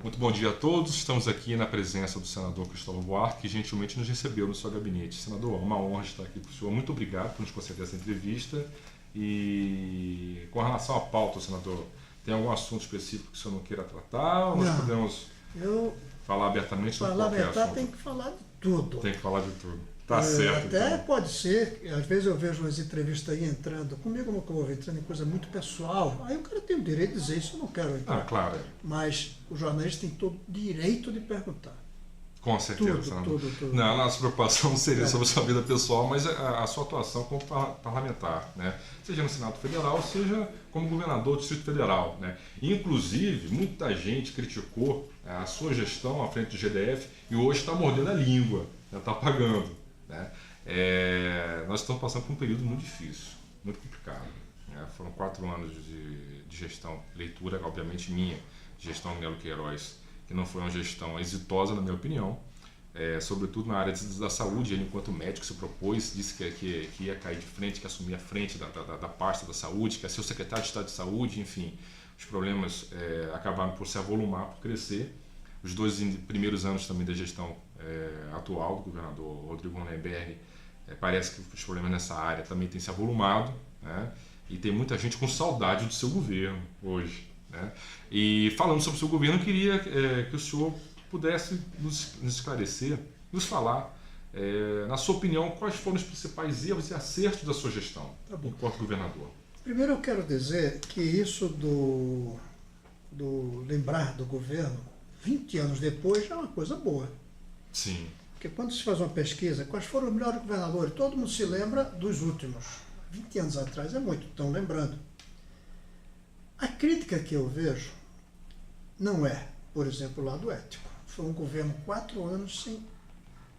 Muito bom dia a todos. Estamos aqui na presença do senador Cristóvão Buarque, que gentilmente nos recebeu no seu gabinete. Senador, é uma honra estar aqui com o senhor. Muito obrigado por nos conceder essa entrevista. E com relação à pauta, senador, tem algum assunto específico que o senhor não queira tratar? Ou nós podemos falar abertamente sobre qualquer assunto? Tem que falar de tudo. Tem que falar de tudo. Tá certo. Até então. Pode ser, às vezes eu vejo umas entrevistas aí entrando, comigo nunca houve, entrando em coisa muito pessoal. Aí o cara tem o direito de dizer isso, eu não quero entrar. Claro. Mas o jornalista tem todo o direito de perguntar. Com certeza, senador. Tudo. Não, a nossa preocupação não seria sobre a sua vida pessoal, mas a sua atuação como parlamentar, né? Seja no Senado Federal, seja como governador do Distrito Federal, né? Inclusive, muita gente criticou a sua gestão à frente do GDF e hoje está mordendo a língua, está pagando, né? Nós estamos passando por um período muito difícil, muito complicado, né? Foram 4 anos de gestão, leitura, obviamente, minha, gestão Melo Queiroz, que não foi uma gestão exitosa, na minha opinião, sobretudo na área da saúde. Ele, enquanto médico, se propôs, disse que ia cair de frente, que assumia a frente da pasta da saúde, que ia ser o secretário de Estado de Saúde, enfim. Os problemas acabaram por se avolumar, por crescer. Os 2 primeiros anos também da gestão atual do governador Rodrigo Hollenberg, parece que os problemas nessa área também têm se avolumado, né? E tem muita gente com saudade do seu governo hoje, né? E falando sobre o seu governo, eu queria que o senhor pudesse nos esclarecer, nos falar, na sua opinião, quais foram os principais erros e acertos da sua gestão enquanto governador. Primeiro eu quero dizer que isso do lembrar do governo 20 anos depois é uma coisa boa. Sim. Porque quando se faz uma pesquisa, quais foram os melhores governadores, todo mundo se lembra dos últimos. 20 anos atrás é muito, estão lembrando. A crítica que eu vejo não é, por exemplo, o lado ético. Foi um governo 4 anos sem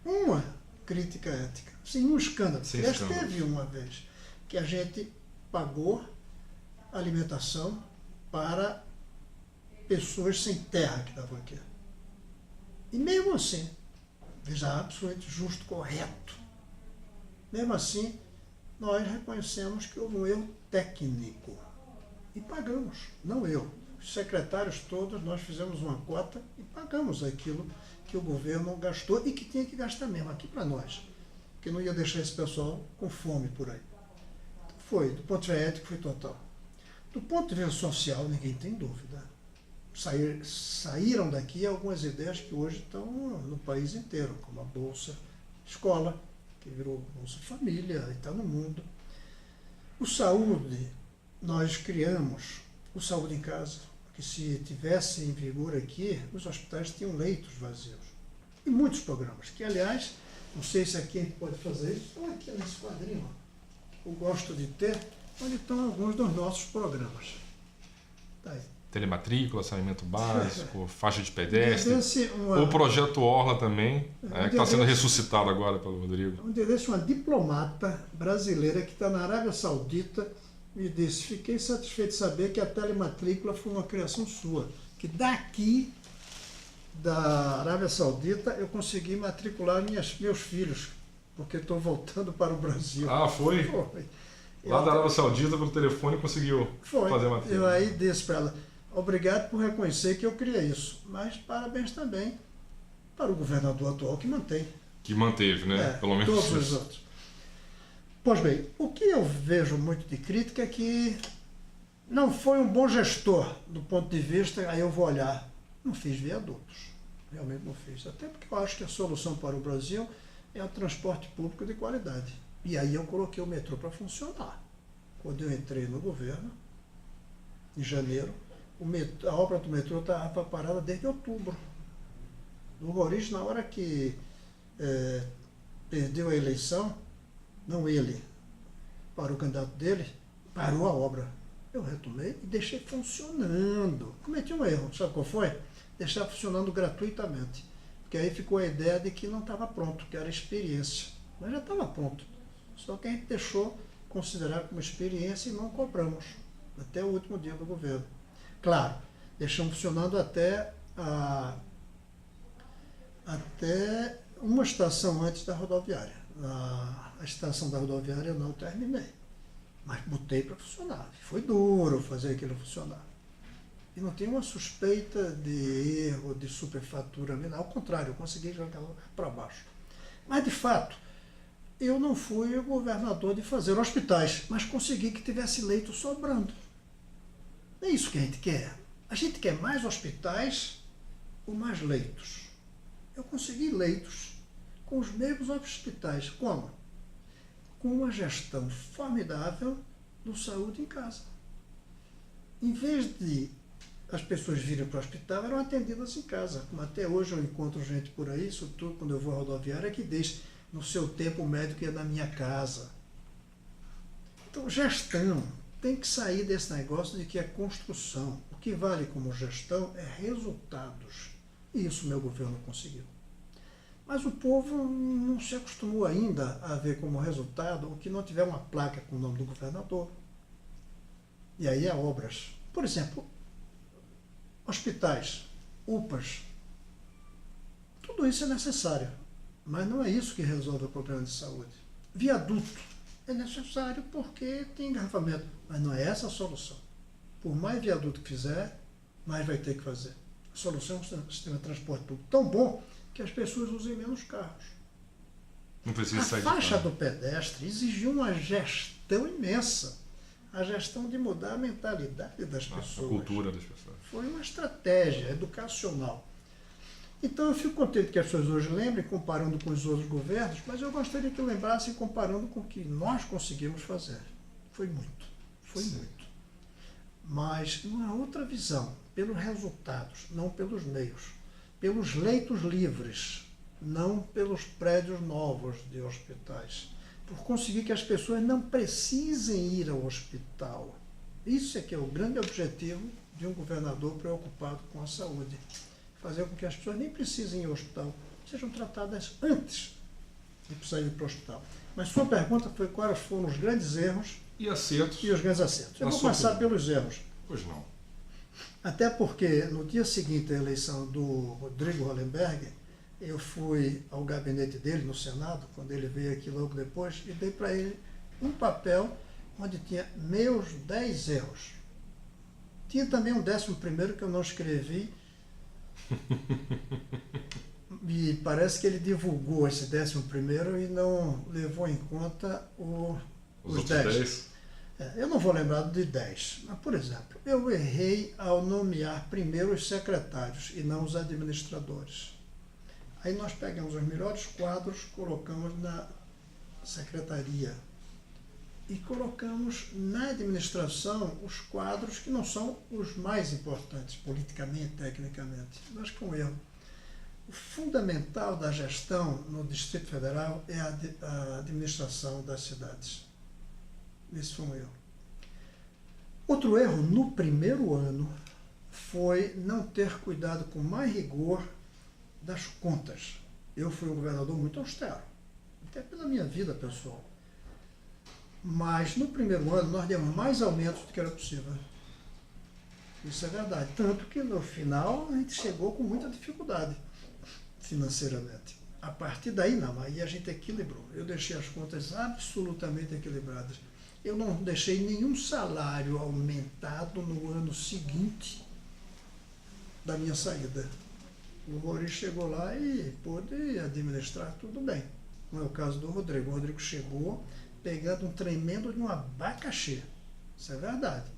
uma crítica ética, sem um escândalo. Aliás, teve uma vez que a gente pagou alimentação para pessoas sem terra que estavam aqui. E mesmo assim, veja, absolutamente justo, correto. Mesmo assim, nós reconhecemos que houve um erro técnico. E pagamos, não eu. Os secretários todos, nós fizemos uma cota e pagamos aquilo que o governo gastou e que tinha que gastar mesmo, aqui para nós. Porque não ia deixar esse pessoal com fome por aí. Então foi, do ponto de vista ético, foi total. Do ponto de vista social, ninguém tem dúvida. Saíram daqui algumas ideias que hoje estão no país inteiro, como a Bolsa Escola, que virou Bolsa Família e está no mundo. O saúde, nós criamos o Saúde em Casa, que se tivesse em vigor aqui, os hospitais tinham leitos vazios. E muitos programas, que aliás, não sei se aqui a gente pode fazer isso, estão aqui nesse quadrinho, eu gosto de ter, onde estão alguns dos nossos programas. Tá aí. Telematrícula, saneamento básico, faixa de pedestre, o projeto Orla também, que está sendo ressuscitado agora pelo Rodrigo. Um dia desse, uma diplomata brasileira que está na Arábia Saudita me disse: fiquei satisfeito de saber que a telematrícula foi uma criação sua, que daqui da Arábia Saudita eu consegui matricular meus filhos, porque estou voltando para o Brasil. Ah, foi? Foi. Lá da Arábia Saudita, pelo telefone, conseguiu fazer a matrícula. Eu aí disse para ela: obrigado por reconhecer que eu criei isso, mas parabéns também para o governador atual que mantém. Que manteve, né? Pelo menos todos os outros. Pois bem, o que eu vejo muito de crítica é que não foi um bom gestor do ponto de vista, aí eu vou olhar, não fiz viadutos, realmente não fiz, até porque eu acho que a solução para o Brasil é o transporte público de qualidade. E aí eu coloquei o metrô para funcionar. Quando eu entrei no governo, em janeiro, a obra do metrô estava parada desde outubro. No Roriz, na hora que perdeu a eleição, não ele, para o candidato dele, parou a obra. Eu retomei e deixei funcionando. Cometi um erro, sabe qual foi? Deixar funcionando gratuitamente. Porque aí ficou a ideia de que não estava pronto, que era experiência. Mas já estava pronto. Só que a gente deixou considerar como experiência e não cobramos. Até o último dia do governo. Claro, deixamos funcionando até uma estação antes da rodoviária. A estação da rodoviária eu não terminei, mas botei para funcionar. Foi duro fazer aquilo funcionar. E não tem uma suspeita de erro, de superfaturamento. Ao contrário, eu consegui jogar para baixo. Mas, de fato, eu não fui o governador de fazer hospitais, mas consegui que tivesse leito sobrando. É isso que a gente quer. A gente quer mais hospitais ou mais leitos. Eu consegui leitos com os mesmos hospitais. Como? Com uma gestão formidável do saúde em casa. Em vez de as pessoas virem para o hospital, eram atendidas em casa. Como até hoje eu encontro gente por aí, sobretudo quando eu vou à rodoviária, que diz, no seu tempo o médico ia na minha casa. Então, gestão tem que sair desse negócio de que é construção. O que vale como gestão é resultados. E isso meu governo conseguiu. Mas o povo não se acostumou ainda a ver como resultado o que não tiver uma placa com o nome do governador. E aí há obras. Por exemplo, hospitais, UPAs. Tudo isso é necessário. Mas não é isso que resolve o problema de saúde. Viaduto é necessário porque tem engarrafamento. Mas não é essa a solução. Por mais viaduto que fizer, mais vai ter que fazer. A solução é um sistema de transporte público tão bom que as pessoas usem menos carros. Não precisa sair a faixa do pedestre exigiu uma gestão imensa. A gestão de mudar a mentalidade das pessoas. A cultura das pessoas. Foi uma estratégia educacional. Então eu fico contente que as pessoas hoje lembrem, comparando com os outros governos, mas eu gostaria que lembrassem comparando com o que nós conseguimos fazer. Foi muito. Foi Sim. muito. Mas numa outra visão, pelos resultados, não pelos meios. Pelos leitos livres, não pelos prédios novos de hospitais. Por conseguir que as pessoas não precisem ir ao hospital. Isso é que é o grande objetivo de um governador preocupado com a saúde. Fazer com que as pessoas nem precisem ir ao hospital, sejam tratadas antes de precisarem ir para o hospital. Mas sua pergunta foi quais foram os grandes erros e acertos. E os grandes acertos. Eu vou começar pelos erros. Pois não. Até porque no dia seguinte à eleição do Rodrigo Hollenberg, eu fui ao gabinete dele no Senado, quando ele veio aqui logo depois, e dei para ele um papel onde tinha meus 10 erros. Tinha também um 11º que eu não escrevi, e parece que ele divulgou esse 11º e não levou em conta os 10. Eu não vou lembrar de 10, mas, por exemplo, eu errei ao nomear primeiro os secretários e não os administradores. Aí nós pegamos os melhores quadros, colocamos na secretaria e colocamos na administração os quadros que não são os mais importantes, politicamente, tecnicamente. Eu acho que é um erro. O fundamental da gestão no Distrito Federal é a administração das cidades. Esse foi um erro. Outro erro no primeiro ano foi não ter cuidado com mais rigor das contas. Eu fui um governador muito austero, até pela minha vida pessoal. Mas no primeiro ano nós demos mais aumentos do que era possível. Isso é verdade. Tanto que no final a gente chegou com muita dificuldade financeiramente. A partir daí não, aí a gente equilibrou. Eu deixei as contas absolutamente equilibradas. Eu não deixei nenhum salário aumentado no ano seguinte da minha saída. O Rori chegou lá e pôde administrar tudo bem. Não é o caso do Rodrigo. O Rodrigo chegou pegando um tremendo de um abacaxi. Isso é verdade.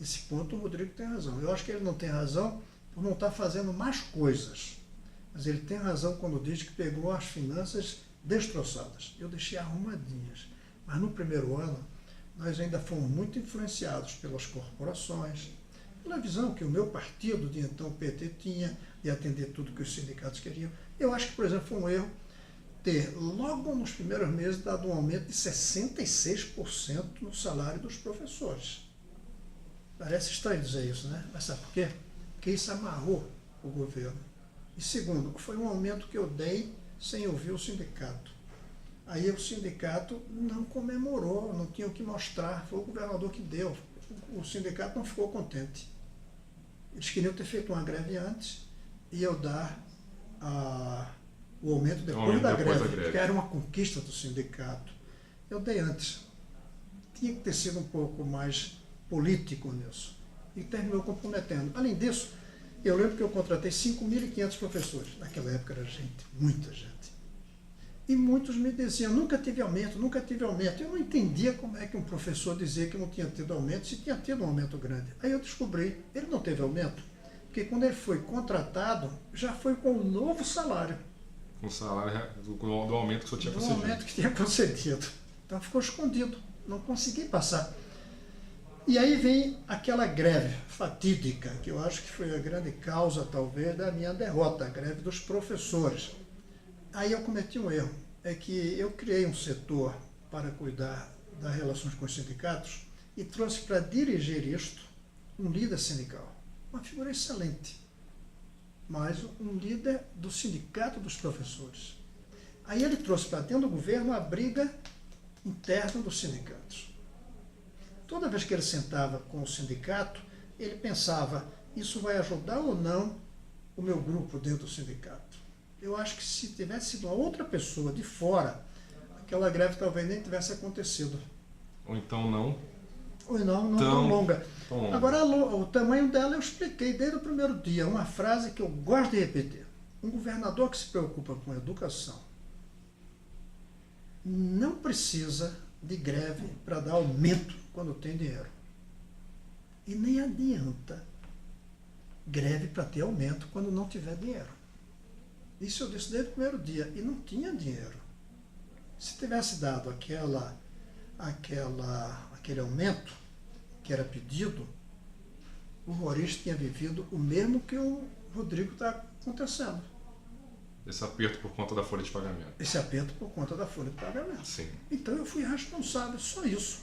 Esse ponto o Rodrigo tem razão. Eu acho que ele não tem razão por não estar fazendo mais coisas. Mas ele tem razão quando diz que pegou as finanças destroçadas. Eu deixei arrumadinhas. Mas no primeiro ano, nós ainda fomos muito influenciados pelas corporações, pela visão que o meu partido, de então o PT, tinha de atender tudo que os sindicatos queriam. Eu acho que, por exemplo, foi um erro ter, logo nos primeiros meses, dado um aumento de 66% no salário dos professores. Parece estranho dizer isso, né? Mas sabe por quê? Porque isso amarrou o governo. E segundo, foi um aumento que eu dei sem ouvir o sindicato. Aí o sindicato não comemorou, não tinha o que mostrar, foi o governador que deu. O sindicato não ficou contente. Eles queriam ter feito uma greve antes e eu dar o aumento depois da greve, que era uma conquista do sindicato. Eu dei antes. Tinha que ter sido um pouco mais político nisso. e terminou comprometendo. Além disso, eu lembro que eu contratei 5.500 professores. Naquela época era gente, muita gente. E muitos me diziam, nunca tive aumento, nunca tive aumento. Eu não entendia como é que um professor dizia que não tinha tido aumento, se tinha tido um aumento grande. Aí eu descobri, ele não teve aumento, porque quando ele foi contratado, já foi com um novo salário. Com o salário do aumento que o senhor tinha concedido. Do aumento que tinha concedido. Então ficou escondido, não consegui passar. E aí vem aquela greve fatídica, que eu acho que foi a grande causa, talvez, da minha derrota, a greve dos professores. Aí eu cometi um erro, é que eu criei um setor para cuidar das relações com os sindicatos e trouxe para dirigir isto um líder sindical, uma figura excelente, mas um líder do sindicato dos professores. Aí ele trouxe para dentro do governo a briga interna dos sindicatos. Toda vez que ele sentava com o sindicato, ele pensava, isso vai ajudar ou não o meu grupo dentro do sindicato? Eu acho que se tivesse sido uma outra pessoa de fora, aquela greve talvez nem tivesse acontecido. Ou então não. Ou não tão longa. Tão longa. Agora, o tamanho dela eu expliquei desde o primeiro dia. Uma frase que eu gosto de repetir. Um governador que se preocupa com a educação não precisa de greve para dar aumento quando tem dinheiro. E nem adianta greve para ter aumento quando não tiver dinheiro. Isso eu disse desde o primeiro dia. E não tinha dinheiro. Se tivesse dado aquele aumento que era pedido, o Roriz tinha vivido o mesmo que o Rodrigo está acontecendo. Esse aperto por conta da folha de pagamento. Esse aperto por conta da folha de pagamento. Sim. Então eu fui responsável, só isso.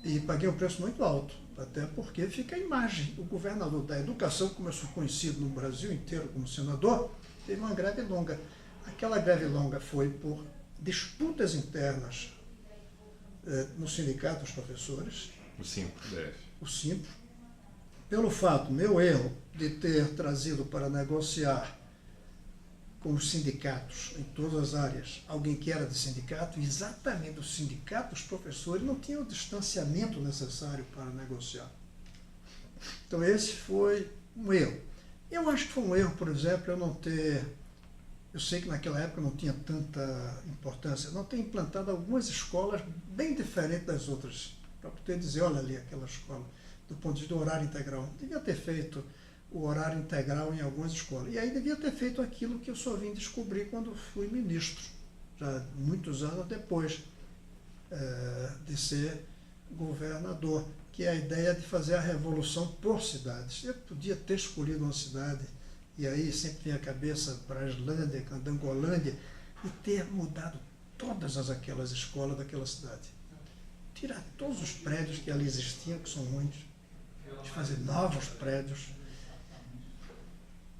E paguei um preço muito alto, até porque fica a imagem. O governador da educação, como eu sou conhecido no Brasil inteiro como senador, teve uma greve longa. Aquela greve longa foi por disputas internas no sindicato dos professores. O Simpro, DF. O Simpro. Pelo fato, meu erro, de ter trazido para negociar com os sindicatos em todas as áreas, alguém que era de sindicato, exatamente o sindicato dos professores não tinha o distanciamento necessário para negociar. Então esse foi um erro. Eu acho que foi um erro, por exemplo, eu não ter, eu sei que naquela época não tinha tanta importância, não ter implantado algumas escolas bem diferentes das outras, para poder dizer, olha ali aquela escola, do ponto de vista do horário integral. Devia ter feito o horário integral em algumas escolas. E aí devia ter feito aquilo que eu só vim descobrir quando fui ministro, já muitos anos depois de ser governador, que é a ideia de fazer a revolução por cidades. Eu podia ter escolhido uma cidade, e aí sempre tinha a cabeça para Islândia, Candangolândia, e ter mudado todas aquelas escolas daquela cidade. Tirar todos os prédios que ali existiam, que são muitos, de fazer novos prédios,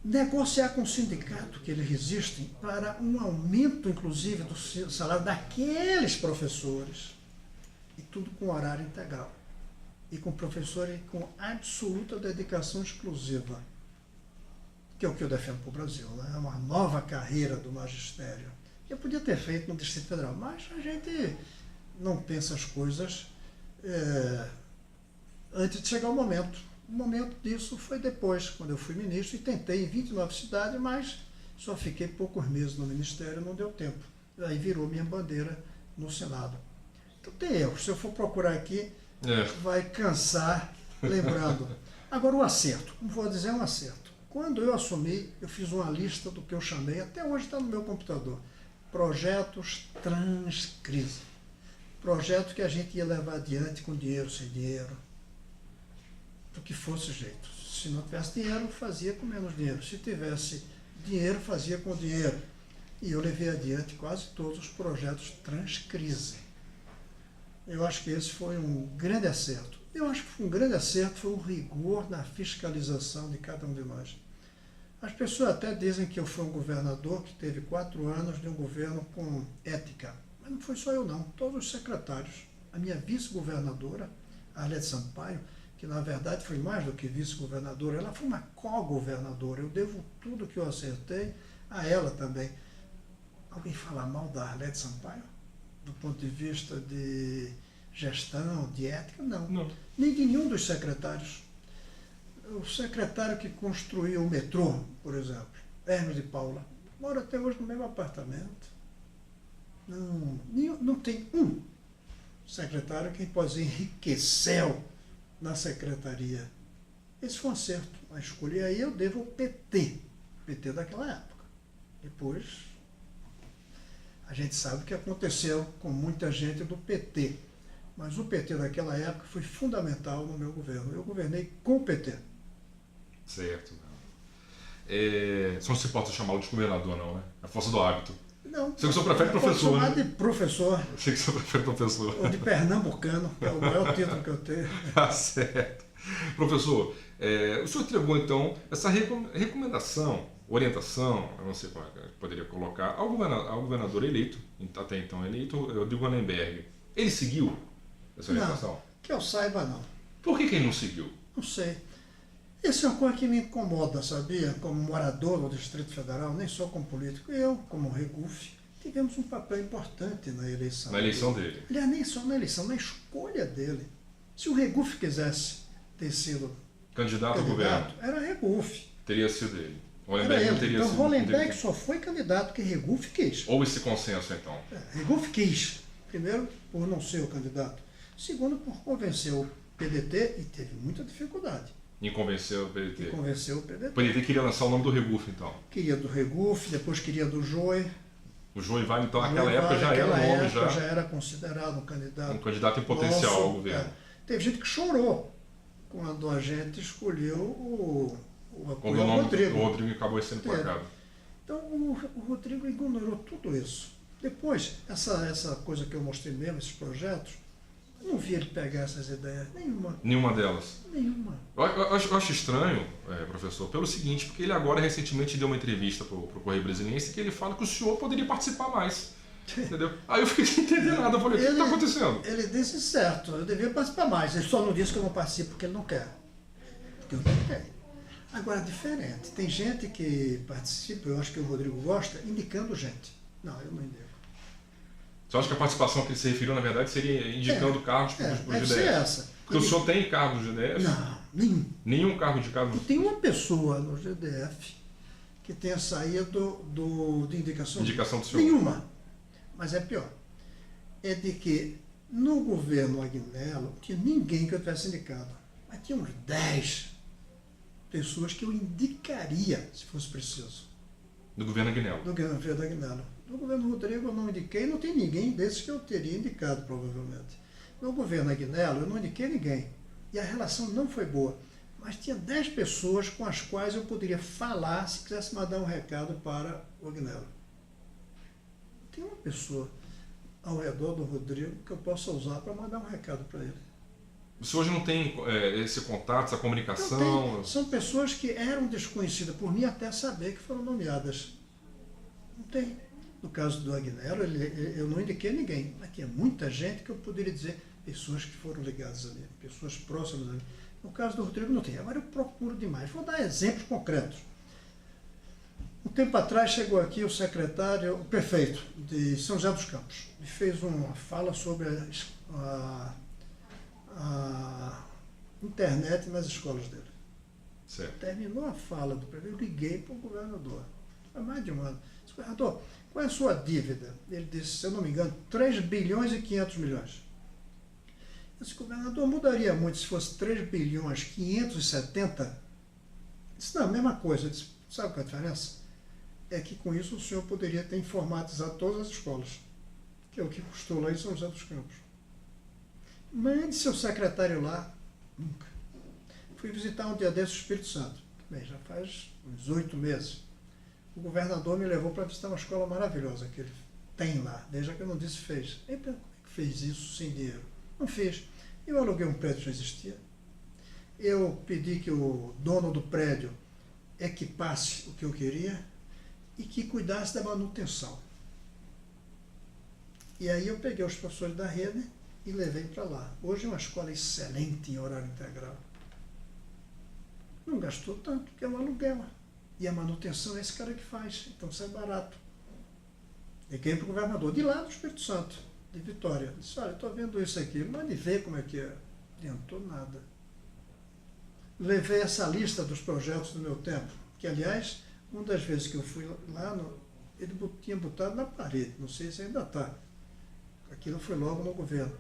negociar com o sindicato que eles resistem para um aumento, inclusive, do salário daqueles professores, e tudo com horário integral, e com professores com absoluta dedicação exclusiva, que é o que eu defendo para o Brasil, né? É uma nova carreira do magistério. Eu podia ter feito no Distrito Federal, mas a gente não pensa as coisas antes de chegar o momento. O momento disso foi depois, quando eu fui ministro, e tentei em 29 cidades, mas só fiquei poucos meses no ministério, não deu tempo. Aí virou minha bandeira no Senado. Então tem erros. Se eu for procurar aqui, vai cansar lembrando. Agora o acerto, como vou dizer, é um acerto. Quando eu assumi, eu fiz uma lista do que eu chamei, até hoje está no meu computador, projetos trans-crise. Projeto que a gente ia levar adiante com dinheiro, sem dinheiro, do que fosse o jeito. Se não tivesse dinheiro, fazia com menos dinheiro. Se tivesse dinheiro, fazia com dinheiro. E eu levei adiante quase todos os projetos trans-crise. Eu acho que esse foi um grande acerto. Eu acho que um grande acerto foi o rigor na fiscalização de cada um de nós. As pessoas até dizem que eu fui um governador que teve 4 anos de um governo com ética. Mas não foi só eu não, todos os secretários. A minha vice-governadora, Arlete Sampaio, que na verdade foi mais do que vice-governadora, ela foi uma co-governadora. Eu devo tudo que eu acertei a ela também. Alguém falar mal da Arlete Sampaio? Do ponto de vista de gestão, de ética? Não. Nem de nenhum dos secretários. O secretário que construiu o metrô, por exemplo, Hermes de Paula, mora até hoje no mesmo apartamento. Não tem um secretário que pode dizer enriqueceu na secretaria. Esse foi um acerto, a escolha. E aí eu devo ao PT daquela época. Depois, a gente sabe o que aconteceu com muita gente do PT. Mas o PT daquela época foi fundamental no meu governo. Eu governei com o PT. Certo. Você não se importa chamá-lo de governador, não, né? É a força do hábito. Não. Você que só prefere professor, chamar né? de professor. Você que só prefere professor. Ou de pernambucano, que é o maior título que eu tenho. Tá certo. Professor, o senhor entregou, então, essa recomendação, orientação, eu não sei como é que eu poderia colocar, ao governador eleito, até então eleito, Rodrigo Hollenberg. Ele seguiu essa orientação? Não, que eu saiba, não. Por que ele não seguiu? Não sei. Isso é uma coisa que me incomoda, sabia? Como morador do Distrito Federal, nem só como político, eu, como Regufe, tivemos um papel importante na eleição. Na eleição dele. Aliás, nem só na eleição, na escolha dele. Se o Regufe quisesse ter sido candidato ao governo, era Regufe. Teria sido ele. Era ele. Teria então, sido Hollenberg só foi candidato que Regufe quis. Houve esse consenso, então? Regufe quis. Primeiro, por não ser o candidato. Segundo, por convencer o PDT, e teve muita dificuldade. Em convencer o PDT. E convenceu o PDT. O PDT queria lançar o nome do Regufe, então? Queria do Regufe, depois queria do Joe. O Joe Vale, então, naquela época já era o nome, já era considerado um candidato em potencial ao governo. Teve gente que chorou quando a gente escolheu o quando o nome do Rodrigo acabou sendo placado. Então, o Rodrigo ignorou tudo isso. Depois, essa coisa que eu mostrei mesmo, esses projetos, eu não vi ele pegar essas ideias, nenhuma. Nenhuma delas? Nenhuma. Eu acho estranho, professor, pelo seguinte, porque ele agora recentemente deu uma entrevista para o Correio Brasiliense que ele fala que o senhor poderia participar mais. Entendeu? Aí eu fiquei sem entender nada. Eu falei, o que está acontecendo? Ele disse certo, eu devia participar mais. Ele só não disse que eu não participo porque ele não quer. Porque eu não quero. Agora, diferente. Tem gente que participa, eu acho que o Rodrigo gosta, indicando gente. Não, eu não indico. Você acha que a participação que ele se referiu, na verdade, seria indicando cargos para o GDF? Ser essa. Porque o senhor tem cargo no GDF? Não, nenhum. Nenhum cargo de cargo? E tem uma pessoa no GDF que tenha saído de indicação. Indicação do senhor? Nenhuma. Mas é pior. É de que no governo Agnello não tinha ninguém que eu tivesse indicado. Mas tinha uns 10 pessoas que eu indicaria, se fosse preciso. Do governo Agnello? Do governo Agnello. No governo Rodrigo eu não indiquei, não tem ninguém desses que eu teria indicado, provavelmente. No governo Agnello eu não indiquei ninguém. E a relação não foi boa. Mas tinha 10 pessoas com as quais eu poderia falar se quisesse mandar um recado para o Agnello. Tem uma pessoa ao redor do Rodrigo que eu possa usar para mandar um recado para ele. Você hoje não tem esse contato, essa comunicação? São pessoas que eram desconhecidas por mim até saber que foram nomeadas. Não tem. No caso do Agnello, eu não indiquei ninguém, mas tinha muita gente que eu poderia dizer, pessoas que foram ligadas a mim, pessoas próximas a mim. No caso do Rodrigo não tem. Agora eu procuro demais. Vou dar exemplos concretos. Um tempo atrás chegou aqui o prefeito de São José dos Campos e fez uma fala sobre a internet nas escolas dele. Certo. Terminou a fala do prefeito, eu liguei para o governador. Há mais de um ano. Disse, governador, qual é a sua dívida? Ele disse, se eu não me engano, 3 bilhões e 500 milhões. Eu disse, governador, mudaria muito se fosse 3 bilhões 570? Ele disse, não, a mesma coisa. Eu disse, sabe qual é a diferença? É que com isso o senhor poderia ter informatizado todas as escolas, que é o que custou lá em São José dos Campos. Mande seu secretário lá. Nunca. Fui visitar um dia desses o Espírito Santo. Bem, já faz uns 8 meses. O governador me levou para visitar uma escola maravilhosa que ele tem lá, desde que eu não disse fez. Aí, como é que fez isso sem dinheiro? Não fez. Eu aluguei um prédio que já existia. Eu pedi que o dono do prédio equipasse o que eu queria e que cuidasse da manutenção. E aí eu peguei os professores da rede e levei para lá. Hoje é uma escola excelente em horário integral. Não gastou tanto, que é um aluguel. E a manutenção é esse cara que faz, então isso é barato. Liguei para o governador de lá do Espírito Santo, de Vitória. Disse, olha, estou vendo isso aqui, mande ver como é que é. Não adiantou nada. levei essa lista dos projetos do meu tempo, que, aliás, uma das vezes que eu fui lá, ele tinha botado na parede, não sei se ainda está. Aquilo foi logo no governo.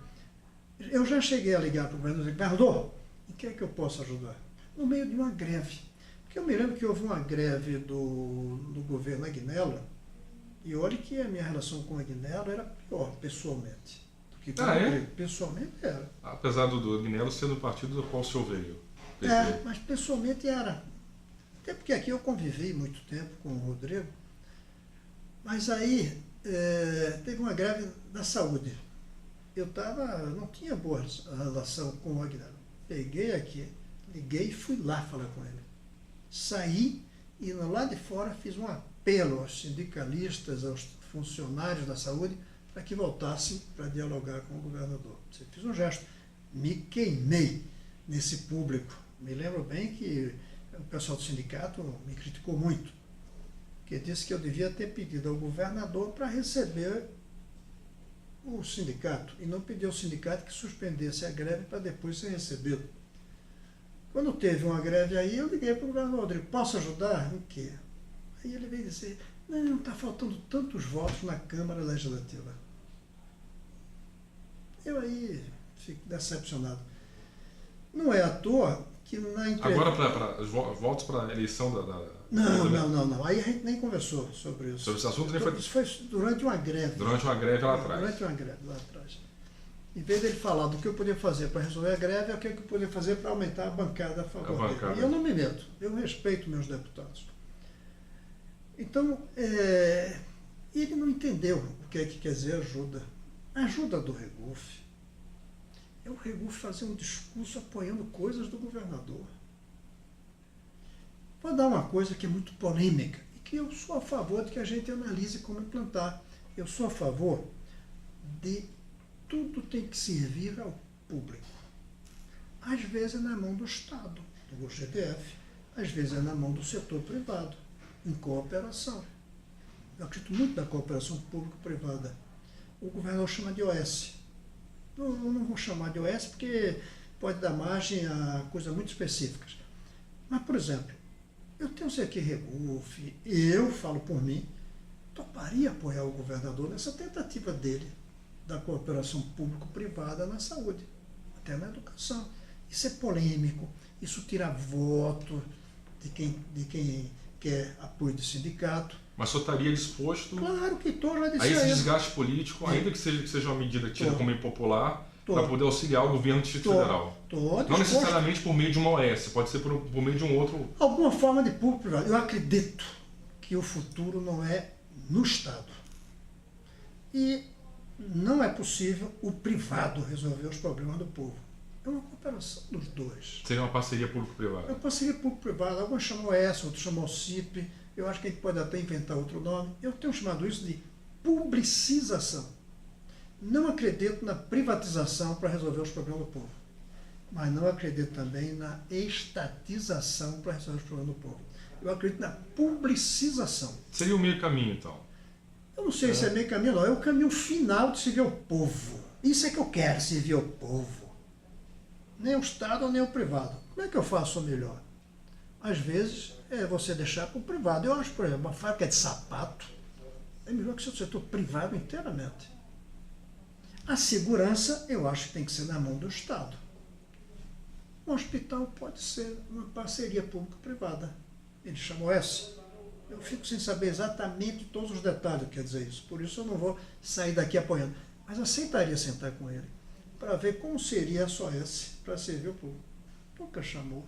Eu já cheguei a ligar para o governador e dizer, governador, em que é que eu posso ajudar? No meio de uma greve. Porque eu me lembro que houve uma greve do governo Agnello, e olha que a minha relação com o Agnello era pior, pessoalmente. Do que com o Rodrigo. Pessoalmente era. Apesar do Agnello ser do partido do qual o senhor veio. Mas pessoalmente era. Até porque aqui eu convivi muito tempo com o Rodrigo. Mas aí teve uma greve da saúde. Eu não tinha boa relação com o Agnello. Peguei aqui, liguei e fui lá falar com ele. Saí e lá de fora fiz um apelo aos sindicalistas, aos funcionários da saúde, para que voltassem para dialogar com o governador. Fiz um gesto. Me queimei nesse público. Me lembro bem que o pessoal do sindicato me criticou muito, que disse que eu devia ter pedido ao governador para receber o sindicato e não pedir ao sindicato que suspendesse a greve para depois ser recebido. Quando teve uma greve aí, eu liguei para o governador Rodrigo, posso ajudar? Em quê? Aí ele veio dizer, não, está faltando tantos votos na Câmara Legislativa. Eu aí fico decepcionado. Não é à toa que na entrevista... Agora, para votos para a eleição da... Não. Aí a gente nem conversou sobre isso. Sobre esse assunto nem foi... Isso foi durante uma greve. Durante uma greve lá atrás. Durante uma greve lá atrás. Em vez dele falar do que eu podia fazer para resolver a greve, é o que eu podia fazer para aumentar a bancada a favor dele. E eu não me meto. Eu respeito meus deputados. Então, ele não entendeu o que é que quer dizer ajuda. A ajuda do Regufe é o Regufe fazer um discurso apoiando coisas do governador. Vou dar uma coisa que é muito polêmica e que eu sou a favor de que a gente analise como implantar. Eu sou a favor de tudo tem que servir ao público. Às vezes é na mão do Estado, do GTF, às vezes é na mão do setor privado, em cooperação. Eu acredito muito na cooperação público-privada. O governador chama de OS. Eu não vou chamar de OS porque pode dar margem a coisas muito específicas. Mas, por exemplo, eu tenho aqui Regufe, e eu falo por mim, toparia apoiar o governador nessa tentativa dele da cooperação público-privada na saúde, até na educação. Isso é polêmico, isso tira voto de quem quer apoio do sindicato. Mas só estaria disposto... Claro que estou, já disse a esse desgaste político, ainda que seja uma medida tida como impopular, para poder auxiliar o governo do Distrito Federal. Não necessariamente por meio de uma OS, pode ser por meio de um outro... Alguma forma de público-privado. Eu acredito que o futuro não é no Estado. E não é possível o privado resolver os problemas do povo. É uma cooperação dos dois. Seria uma parceria público-privada. É uma parceria público-privada. Alguns chamam OS, outros chamam CIP. Eu acho que a gente pode até inventar outro nome. Eu tenho chamado isso de publicização. Não acredito na privatização para resolver os problemas do povo. Mas não acredito também na estatização para resolver os problemas do povo. Eu acredito na publicização. Seria o meio caminho, então? Eu não sei se é meio caminho, não. É o caminho final de servir ao povo. Isso é que eu quero, servir ao povo. Nem o Estado, nem o privado. Como é que eu faço melhor? Às vezes, é você deixar para o privado. Eu acho, por exemplo, uma fábrica de sapato é melhor que o setor privado inteiramente. A segurança, eu acho que tem que ser na mão do Estado. Um hospital pode ser uma parceria público-privada. Ele chamou essa. Eu fico sem saber exatamente todos os detalhes do que quer dizer isso. Por isso eu não vou sair daqui apoiando. Mas aceitaria sentar com ele para ver como seria a SOS para servir o povo. Nunca chamou.